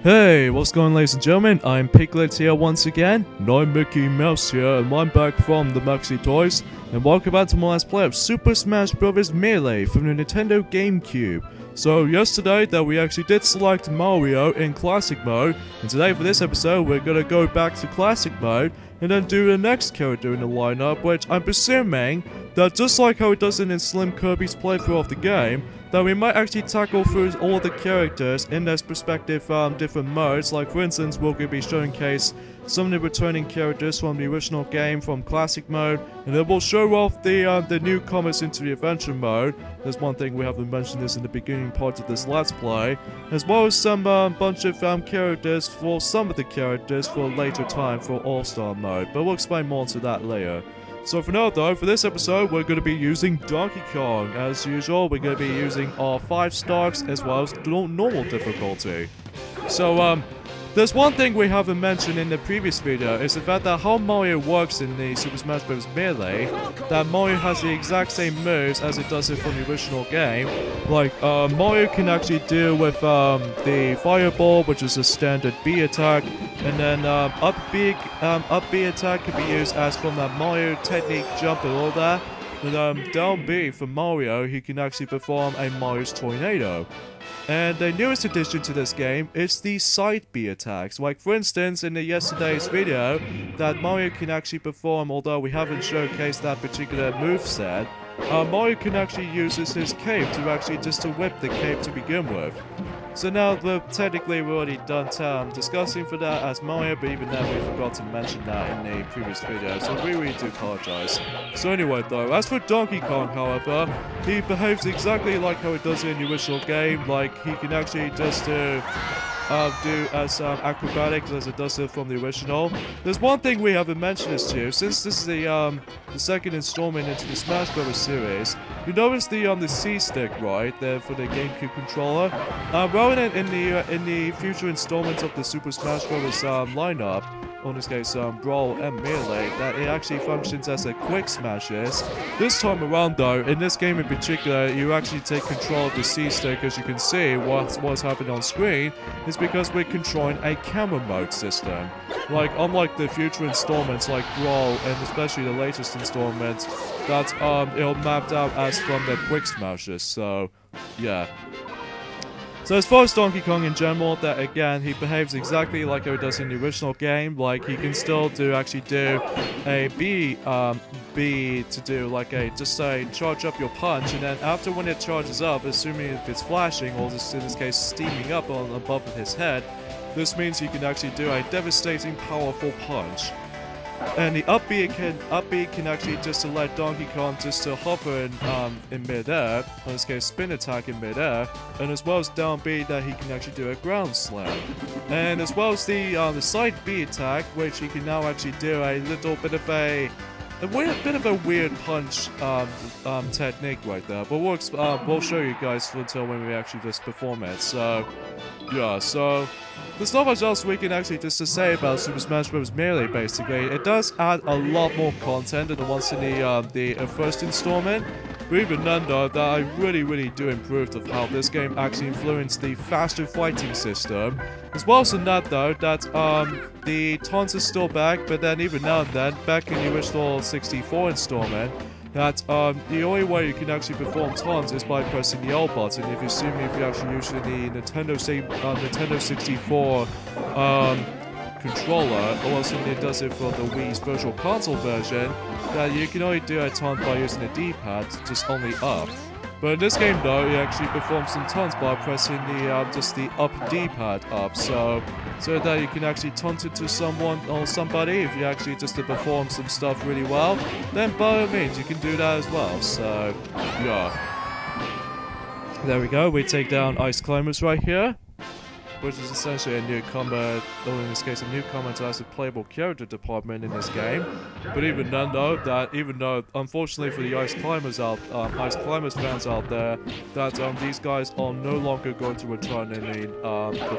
Hey, what's going on, ladies and gentlemen? I'm Piglet here once again, and I'm Mickey Mouse here, and I'm back from the Maxi Toys, and welcome back to my last play of Super Smash Bros. Melee from the Nintendo GameCube. So yesterday that we actually did select Mario in Classic Mode, and today for this episode we're gonna go back to Classic Mode, and then do the next character in the lineup, which I'm presuming that just like how it does in Slim Kirby's playthrough of the game, that we might actually tackle through all the characters in their respective different modes. Like for instance, we're going to be showcase some of the returning characters from the original game from Classic Mode, and then we'll show off the newcomers into the Adventure Mode. There's one thing we haven't mentioned this in the beginning part of this Let's Play, as well as some bunch of characters for some of the characters for a later time for All-Star Mode, but we'll explain more to that later. So for now though, for this episode, we're going to be using Donkey Kong. As usual, we're going to be using our 5 stars as well as normal difficulty. So, there's one thing we haven't mentioned in the previous video, is the fact that how Mario works in the Super Smash Bros. Melee, that Mario has the exact same moves as it does it from the original game. Like, Mario can actually deal with the Fireball, which is a standard B attack, and then up B attack can be used as from that Mario technique jump and all that. And down B for Mario, he can actually perform a Mario's Tornado. And the newest addition to this game is the side B attacks. Like for instance, in the yesterday's video, that Mario can actually perform, although we haven't showcased that particular moveset, Mario can actually use his cape to actually just to whip the cape to begin with. So now, technically we're already done discussing for that as Mario, but even then we forgot to mention that in the previous video, so we really do apologize. So anyway though, as for Donkey Kong however, he behaves exactly like how it does in the original game. Like he can actually just do as acrobatics as it does it from the original. There's one thing we haven't mentioned this to you, since this is the second installment into the Smash Bros. Series. You notice the C stick right there for the GameCube controller. Rather than in the future installments of the Super Smash Bros. Lineup, or in this case Brawl and Melee, that it actually functions as a quick smashes. This time around though, in this game in particular, you actually take control of the C stick. As you can see, what's happening on screen is because we're controlling a camera mode system. Like unlike the future installments like Brawl and especially the latest installments, that it'll mapped out as from the quick smashes. So yeah. So as far as Donkey Kong in general, that again, he behaves exactly like how he does in the original game. Like he can still do a B to do like just say charge up your punch, and then after when it charges up, assuming if it's flashing or just in this case steaming up on above of his head, this means he can actually do a devastating powerful punch. And the up B can actually just to let Donkey Kong just to hover in midair, in this case spin attack in midair, and as well as down B that he can actually do a ground slam. And as well as the side B attack, which he can now actually do a little bit of a weird punch technique right there, but we'll show you guys until when we actually just perform it. So yeah, so there's not much else we can actually just to say about Super Smash Bros. Melee. Basically, it does add a lot more content than the ones in the first installment. But even then though, that I really do improve of how this game actually influenced the faster fighting system. As well as in that though, that the taunts are still back, but then even now and then, back in the original 64 installment, that the only way you can actually perform taunts is by pressing the L button. If you actually use the Nintendo 64 controller, or else when it does it for the Wii's Virtual Console version, that you can only do a taunt by using the D-pad, just only up. But in this game though, you actually perform some taunts by pressing just the up D-pad up, so that you can actually taunt it to someone or somebody. If you actually just to perform some stuff really well, then by all means you can do that as well. So yeah, there we go. We take down Ice Climbers right here, which is essentially a newcomer, or in this case a newcomer to us a playable character department in this game. But even then though, unfortunately for the Ice Climbers fans out there, that these guys are no longer going to return in the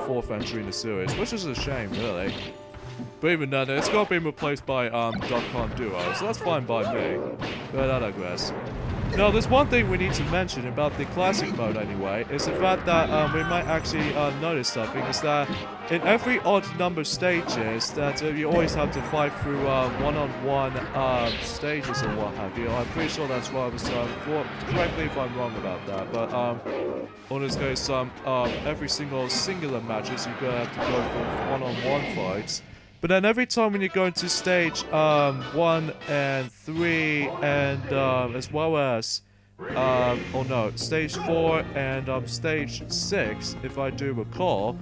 4th entry in the series, which is a shame really. But even then, it's got been replaced by Duck Hunt Duo, so that's fine by me. But I digress. Now, there's one thing we need to mention about the classic mode anyway, is the fact that we might actually notice something, is that in every odd number stages, that you always have to fight through one-on-one stages or what have you. I'm pretty sure that's what I was correct me if I'm wrong about that, but in this case, every singular matches, you're gonna have to go for one-on-one fights. But then every time when you go into stage 1 and 3 and as well as stage 4 and stage 6, if I do recall,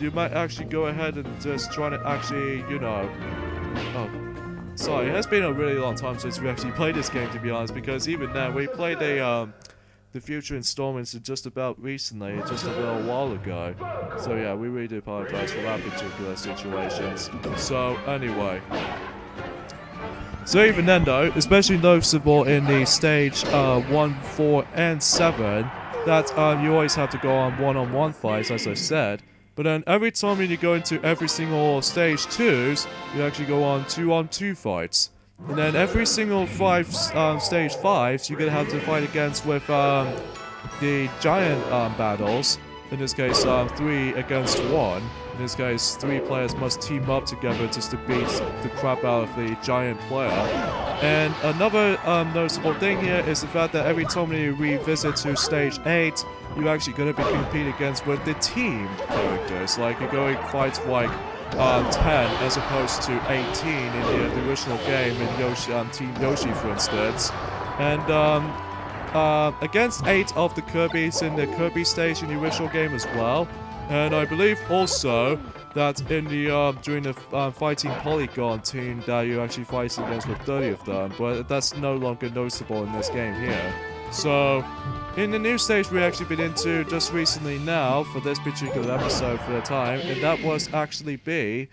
you might actually go ahead and just try to actually, you know, sorry, it has been a really long time since we actually played this game, to be honest, because even then we played the future installments just about recently, just a little while ago. So yeah, we really do apologize for that particular situations. So anyway. So even then though, especially noticeable in the stage 1, 4, and 7, that you always have to go on one-on-one fights, as I said. But then every time when you go into every single stage 2s, you actually go on 2-on-2 fights. And then every single stage 5s, you're gonna have to fight against with the giant battles. In this case, 3 against 1. In this case, 3 players must team up together just to beat the crap out of the giant player. And another noticeable thing here is the fact that every time you revisit to stage 8, you're actually gonna be competing against with the team characters. Like you're going fight like 10 as opposed to 18 in the original game in Yoshi, Team Yoshi, for instance. And against 8 of the Kirbys in the Kirby stage in the original game as well. And I believe also that in the during the fighting Polygon team that you're actually fighting against with 30 of them, but that's no longer noticeable in this game here. So in the new stage we actually been into just recently now for this particular episode for the time, and that was actually the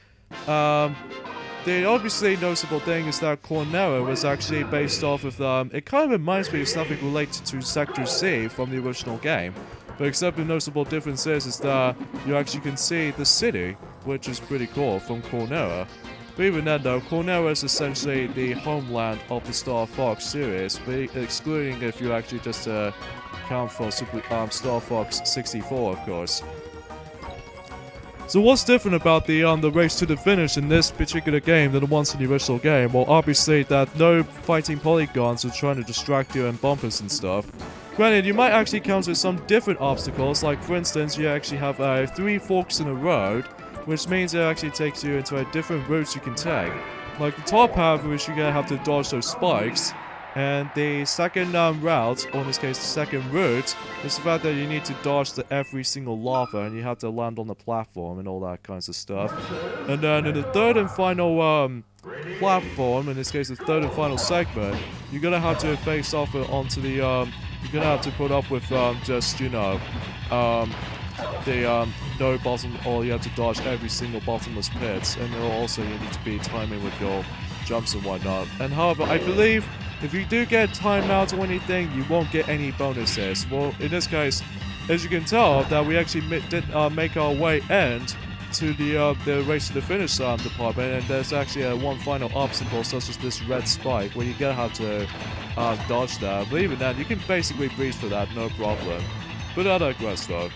obviously noticeable thing is that Cornera was actually based off of it kind of reminds me of something related to Sector C from the original game. But except the noticeable difference is that you actually can see the city, which is pretty cool, from Cornera. But even then though, Cornera is essentially the homeland of the Star Fox series, excluding if you actually just count for Star Fox 64, of course. So what's different about the race to the finish in this particular game than the ones in the original game? Well, obviously that no fighting polygons are trying to distract you and bumpers and stuff. Granted, you might actually encounter some different obstacles, like for instance, you actually have 3 forks in a road, which means it actually takes you into different routes you can take. Like the top half, which you're gonna have to dodge those spikes, and the second route, or in this case the second route, is the fact that you need to dodge every single lava, and you have to land on the platform and all that kinds of stuff. And then in the third and final platform, in this case the third and final segment, you're gonna have to face off onto the you're gonna have to put up with just, you know, no bottom, or you have to dodge every single bottomless pits, and also you need to be timing with your jumps and whatnot. And however, I believe if you do get timeout or anything, you won't get any bonuses. Well, in this case, as you can tell, that we actually did make our way end to the race to the finish department, and there's actually one final obstacle, such as this red spike, where you're gonna have to dodge that. But even then, you can basically breeze for that, no problem. But I digress though.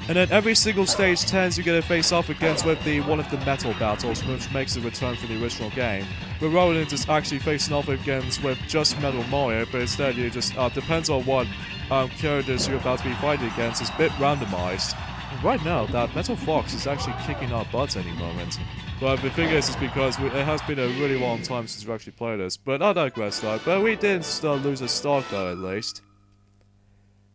And then every single stage 10s you're gonna face off against with one of the metal battles, which makes a return from the original game. But rather than just actually facing off against with just Metal Mario, but instead you just depends on what characters you're about to be fighting against, it's a bit randomized. And right now, that Metal Fox is actually kicking our butts any moment. But the thing is because it has been a really long time since we actually played this. But I digress though. But we did lose a start though, at least.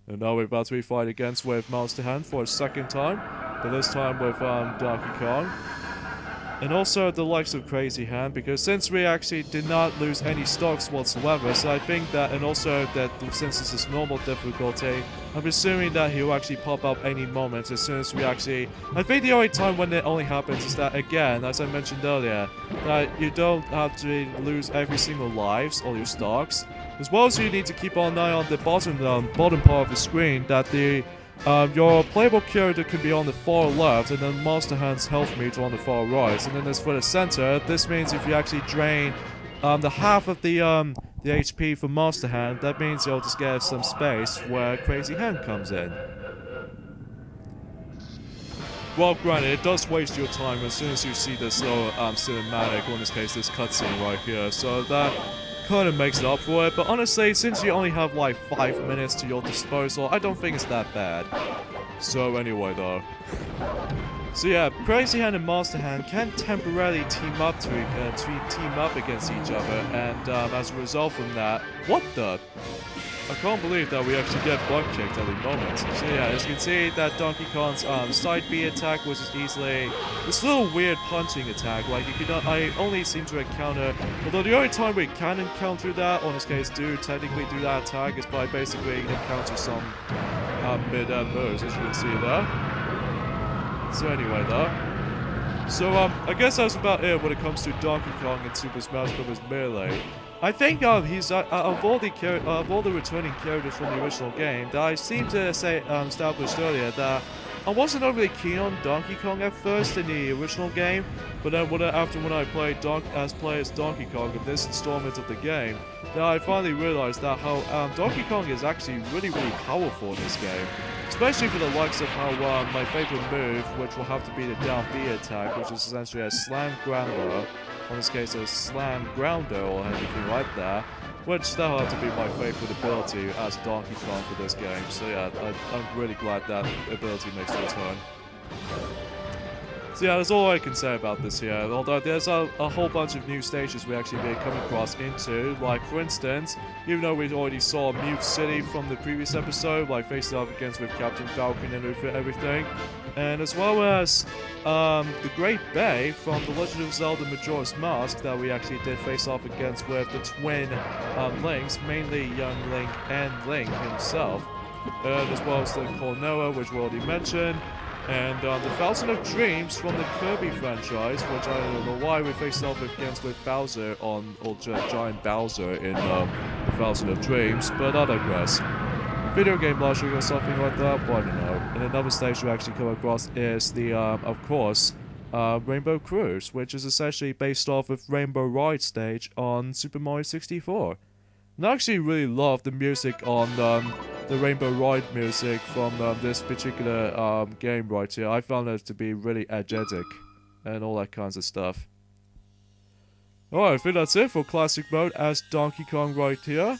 And now we're about to be fighting against with Monster Hand for a second time, but this time with Donkey Kong. And also the likes of Crazy Hand, because since we actually did not lose any stocks whatsoever, so I think that, and also that since this is normal difficulty, I'm assuming that he'll actually pop up any moment as soon as we actually... I think the only time when it only happens is that, again, as I mentioned earlier, that you don't have to lose every single lives, all your stocks. As well as you need to keep an eye on the bottom part of the screen, that your playable character can be on the far left, and then Monster Hand's health meter on the far right. And then as for the center, this means if you actually drain the half of the the HP from Master Hand, that means you'll just get some space where Crazy Hand comes in. Well, granted, it does waste your time as soon as you see this little cinematic, or in this case, this cutscene right here, so that kind of makes it up for it, but honestly, since you only have like 5 minutes to your disposal, I don't think it's that bad. So anyway though. So yeah, Crazy Hand and Master Hand can temporarily team up against each other, and as a result from that, what the? I can't believe that we actually get butt kicked at the moment. So yeah, as you can see, that Donkey Kong's side B attack was just easily this little weird punching attack. Like you could, I only seem to encounter, although the only time we can encounter that, or in this case, technically do that attack, is by basically encounter some mid-air moves, as you can see there. So anyway, though. So I guess that's about it when it comes to Donkey Kong and Super Smash Bros. Melee. I think he's of all the returning characters from the original game, that I seem to say established earlier that I wasn't overly keen on Donkey Kong at first in the original game, but then when I played as Donkey Kong in this installment of the game, that I finally realized that how Donkey Kong is actually really powerful in this game. Especially for the likes of how my favorite move, which will have to be the down B attack, which is essentially a slam grounder, in this case a slam grounder or anything like that, which that'll have to be my favorite ability as Donkey Kong for this game. So yeah, I'm really glad that ability makes a return. So yeah, that's all I can say about this here, although there's a whole bunch of new stages we actually may come across into, like for instance, even though we already saw Mute City from the previous episode, like facing off against with Captain Falcon and everything, and as well as the Great Bay from The Legend of Zelda Majora's Mask that we actually did face off against with the twin Links, mainly young Link and Link himself, and as well as the Klonoa, which we already mentioned. And the Thousand of Dreams from the Kirby franchise, which I don't know why we faced off against with Bowser or Giant Bowser in the Thousand of Dreams, but I digress. Video game logic or something like that, but I don't know. And another stage we actually come across is the, of course, Rainbow Cruise, which is essentially based off of Rainbow Ride stage on Super Mario 64. And I actually really love the music on the Rainbow Ride music from this particular game right here. I found it to be really energetic and all that kinds of stuff. Alright, I think that's it for Classic Mode as Donkey Kong right here.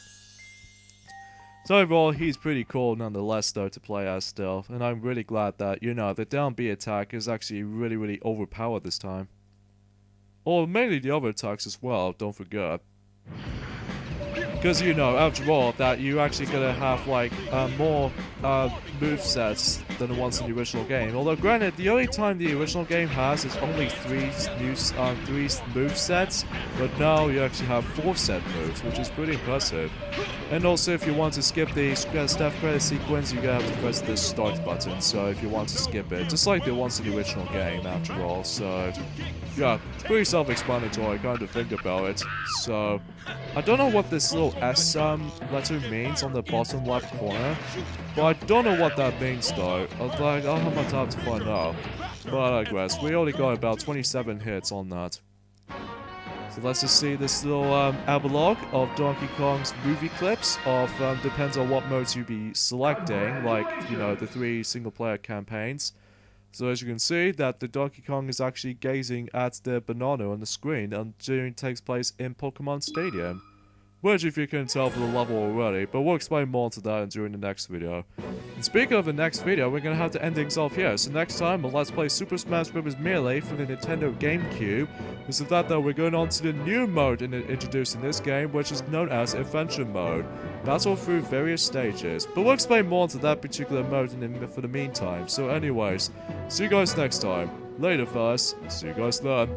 So overall, he's pretty cool nonetheless though to play as still, and I'm really glad that, you know, the down B attack is actually really overpowered this time. Or mainly the other attacks as well, don't forget. Because, you know, after all, that you actually gonna have, like, more movesets than the ones in the original game. Although, granted, the only time the original game has is only three movesets, but now you actually have 4 set moves, which is pretty impressive. And also, if you want to skip the staff credit sequence, you're gonna have to press the start button, so if you want to skip it, just like the ones in the original game, after all, so... yeah, it's pretty self-explanatory, kind of think about it. So, I don't know what this little S letter means on the bottom left corner, but I don't know what that means though. I'll have my time to find out. But I digress, we only got about 27 hits on that. So let's just see this little epilogue of Donkey Kong's movie clips of, depends on what modes you be selecting, like, you know, the 3 single-player campaigns. So as you can see, that the Donkey Kong is actually gazing at the banana on the screen, and it takes place in Pokemon Stadium. Which, if you couldn't tell from the level already, but we'll explain more to that during the next video. And speaking of the next video, we're gonna have to end things off here. So next time, Let's Play Super Smash Bros. Melee for the Nintendo GameCube. Because of that though, we're going on to the new mode introduced in this game, which is known as Adventure Mode. Battle through various stages. But we'll explain more to that particular mode for the meantime. So anyways, see you guys next time. Later fellas, see you guys then.